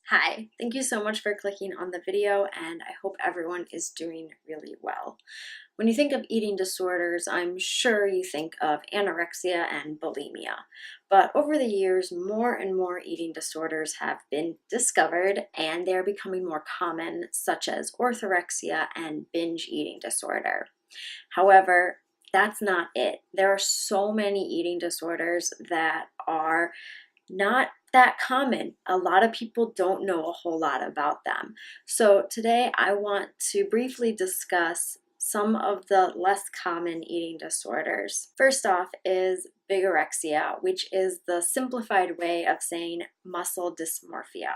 Hi, thank you so much for clicking on the video, and I hope everyone is doing really well. When you think of eating disorders, I'm sure you think of anorexia and bulimia. But over the years, more and more eating disorders have been discovered, and they're becoming more common, such as orthorexia and binge eating disorder. However, that's not it. There are so many eating disorders that are not that common. A lot of people don't know a whole lot about them. So today I want to briefly discuss some of the less common eating disorders. First off is bigorexia, which is the simplified way of saying muscle dysmorphia.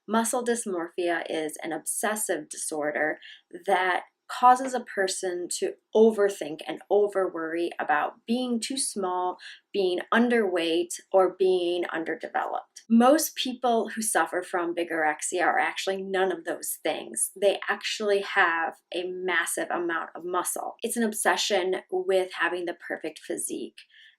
Muscle dysmorphia is an obsessive disorder that causes a person to overthink and overworry about being too small, being underweight, or being underdeveloped. Most people who suffer from bigorexia are actually none of those things. They actually have a massive amount of muscle. It's an obsession with having the perfect physique,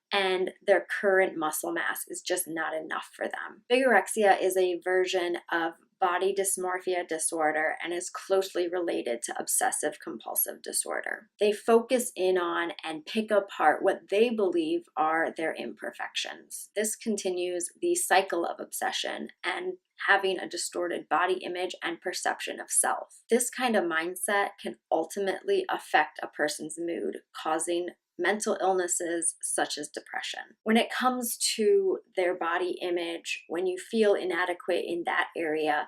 and their current muscle mass is just not enough for them. Bigorexia is a version of body dysmorphia disorder and is closely related to obsessive compulsive disorder. They focus in on and pick apart what they believe are their imperfections. This continues the cycle of obsession and having a distorted body image and perception of self. This kind of mindset can ultimately affect a person's mood, causing mental illnesses such as depression. When it comes to their body image, when you feel inadequate in that area,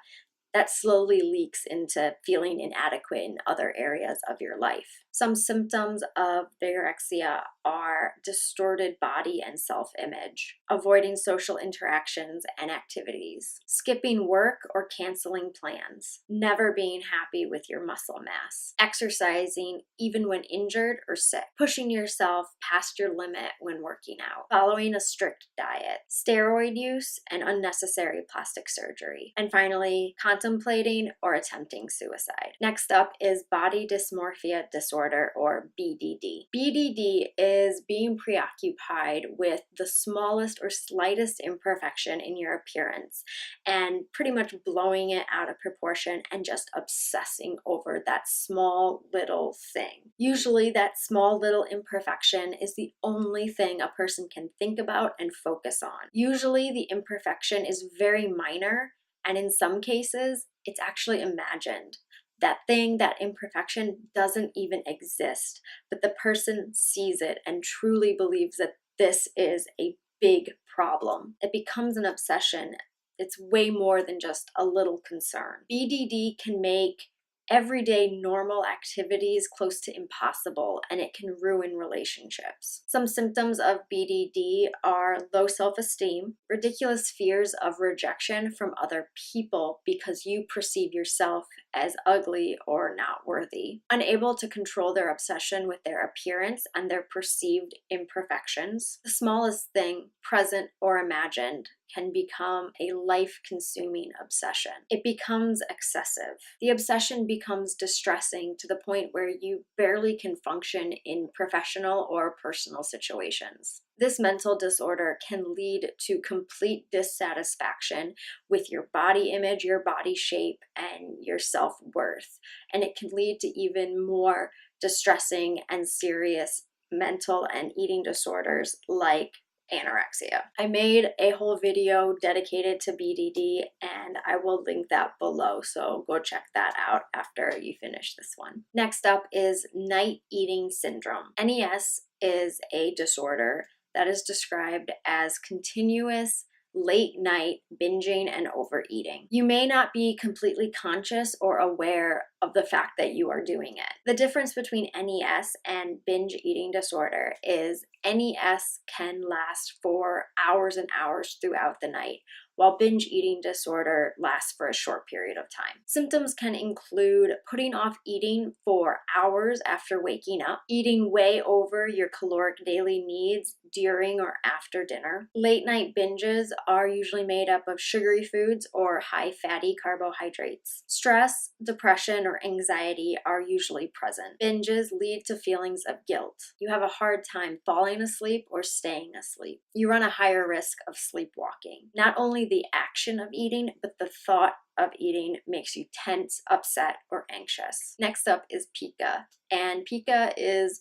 that slowly leaks into feeling inadequate in other areas of your life. Some symptoms of bigorexia are distorted body and self-image, avoiding social interactions and activities, skipping work or canceling plans, never being happy with your muscle mass, exercising even when injured or sick, pushing yourself past your limit when working out, following a strict diet, steroid use, and unnecessary plastic surgery, and finally, contemplating or attempting suicide. Next up is body dysmorphia disorder, or BDD. BDD is being preoccupied with the smallest or slightest imperfection in your appearance and pretty much blowing it out of proportion and just obsessing over that small little thing. Usually that small little imperfection is the only thing a person can think about and focus on. Usually the imperfection is very minor, and in some cases, it's actually imagined. That thing, that imperfection doesn't even exist, but the person sees it and truly believes that this is a big problem. It becomes an obsession. It's way more than just a little concern. BDD can make everyday normal activities close to impossible, and it can ruin relationships. Some symptoms of BDD are low self-esteem, ridiculous fears of rejection from other people because you perceive yourself as ugly or not worthy, unable to control their obsession with their appearance and their perceived imperfections. The smallest thing, present or imagined, can become a life-consuming obsession. It becomes excessive. The obsession becomes distressing to the point where you barely can function in professional or personal situations. This mental disorder can lead to complete dissatisfaction with your body image, your body shape, and your self-worth. And it can lead to even more distressing and serious mental and eating disorders like anorexia. I made a whole video dedicated to BDD, and I will link that below, so go check that out after you finish this one. Next up is night eating syndrome. NES is a disorder that is described as continuous late night binging and overeating. You may not be completely conscious or aware of the fact that you are doing it. The difference between NES and binge eating disorder is NES can last for hours and hours throughout the night, while binge eating disorder lasts for a short period of time. Symptoms can include putting off eating for hours after waking up, eating way over your caloric daily needs during or after dinner. Late night binges are usually made up of sugary foods or high fatty carbohydrates. Stress, depression, or anxiety are usually present. Binges lead to feelings of guilt. You have a hard time falling asleep or staying asleep. You run a higher risk of sleepwalking. Not only the action of eating, but the thought of eating makes you tense, upset, or anxious. Next up is pica, and pica is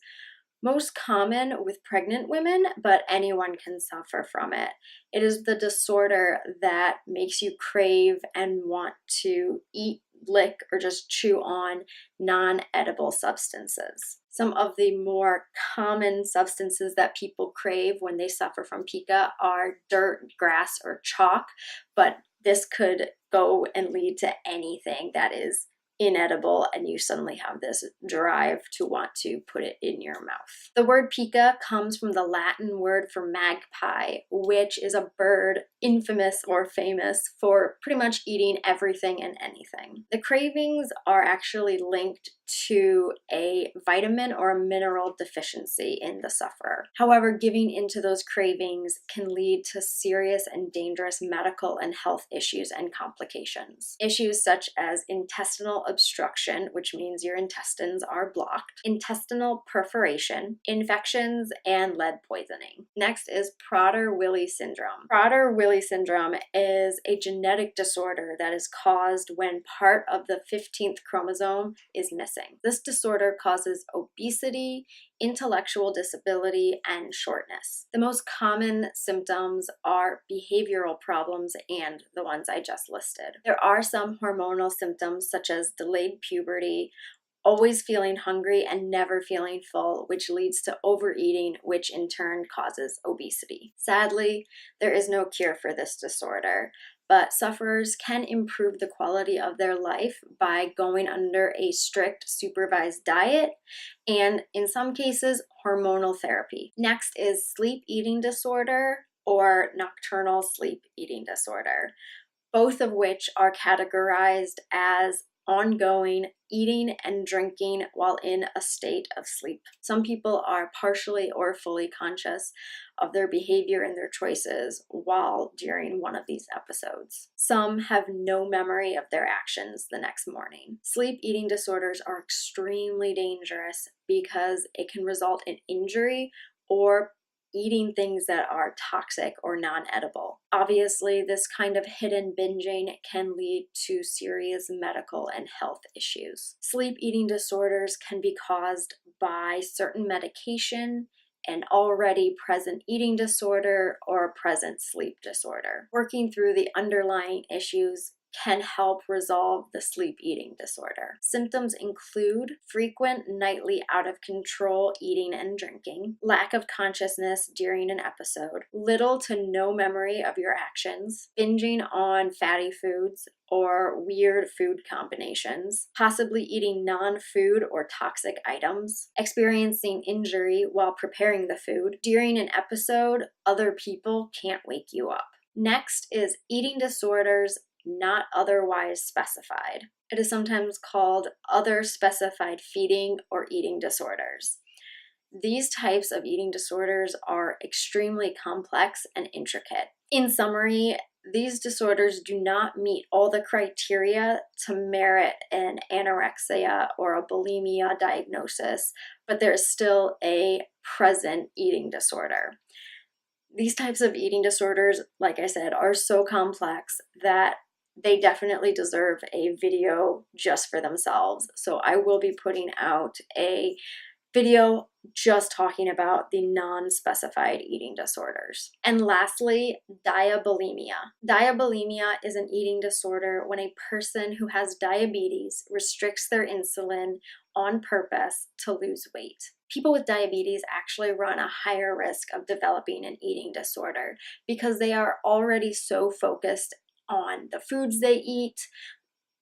most common with pregnant women, but anyone can suffer from it. It is the disorder that makes you crave and want to eat, lick, or just chew on non-edible substances. Some of the more common substances that people crave when they suffer from pica are dirt, grass, or chalk, but this could go and lead to anything that is inedible, and you suddenly have this drive to want to put it in your mouth. The word pica comes from the Latin word for magpie, which is a bird infamous or famous for pretty much eating everything and anything. The cravings are actually linked to a vitamin or a mineral deficiency in the sufferer. However, giving into those cravings can lead to serious and dangerous medical and health issues and complications. Issues such as intestinal obstruction, which means your intestines are blocked, intestinal perforation, infections, and lead poisoning. Next is Prader-Willi syndrome. Prader-Willi syndrome is a genetic disorder that is caused when part of the 15th chromosome is missing. This disorder causes obesity, intellectual disability, and shortness. The most common symptoms are behavioral problems and the ones I just listed. There are some hormonal symptoms such as delayed puberty, always feeling hungry and never feeling full, which leads to overeating, which in turn causes obesity. Sadly, there is no cure for this disorder, but sufferers can improve the quality of their life by going under a strict supervised diet and, in some cases, hormonal therapy. Next is sleep eating disorder or nocturnal sleep eating disorder, both of which are categorized as ongoing eating and drinking while in a state of sleep. Some people are partially or fully conscious of their behavior and their choices while during one of these episodes. Some have no memory of their actions the next morning. Sleep eating disorders are extremely dangerous because it can result in injury or eating things that are toxic or non-edible. Obviously, this kind of hidden binging can lead to serious medical and health issues. Sleep eating disorders can be caused by certain medication, an already present eating disorder, or a present sleep disorder. Working through the underlying issues can help resolve the sleep eating disorder. Symptoms include frequent nightly out of control eating and drinking, lack of consciousness during an episode, little to no memory of your actions, binging on fatty foods or weird food combinations, possibly eating non-food or toxic items, experiencing injury while preparing the food. During an episode, other people can't wake you up. Next is eating disorders not otherwise specified. It is sometimes called other specified feeding or eating disorders. These types of eating disorders are extremely complex and intricate. In summary, these disorders do not meet all the criteria to merit an anorexia or a bulimia diagnosis, but there is still a present eating disorder. These types of eating disorders, like I said, are so complex that they definitely deserve a video just for themselves. So I will be putting out a video just talking about the non-specified eating disorders. And lastly, diabulimia. Diabulimia is an eating disorder when a person who has diabetes restricts their insulin on purpose to lose weight. People with diabetes actually run a higher risk of developing an eating disorder because they are already so focused on the foods they eat,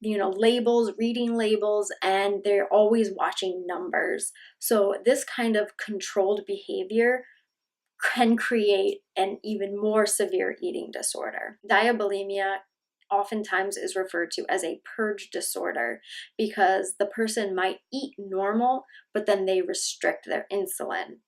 labels, reading labels, and they're always watching numbers. So this kind of controlled behavior can create an even more severe eating disorder. Diabulimia oftentimes is referred to as a purge disorder because the person might eat normal, but then they restrict their insulin.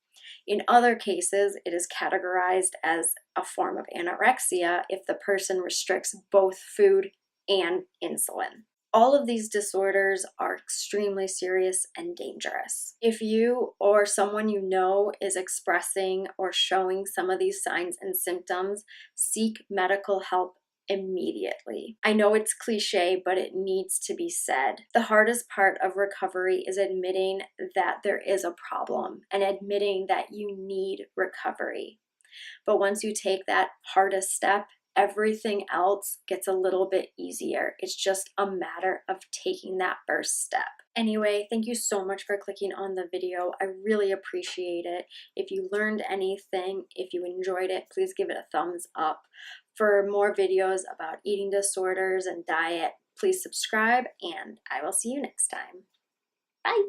In other cases, it is categorized as a form of anorexia if the person restricts both food and insulin. All of these disorders are extremely serious and dangerous. If you or someone you know is expressing or showing some of these signs and symptoms, seek medical help immediately. I know it's cliche, but it needs to be said. The hardest part of recovery is admitting that there is a problem and admitting that you need recovery. But once you take that hardest step, everything else gets a little bit easier. It's just a matter of taking that first step. Anyway, thank you so much for clicking on the video. I really appreciate it. If you learned anything, if you enjoyed it, please give it a thumbs up. For more videos about eating disorders and diet, please subscribe, and I will see you next time. Bye!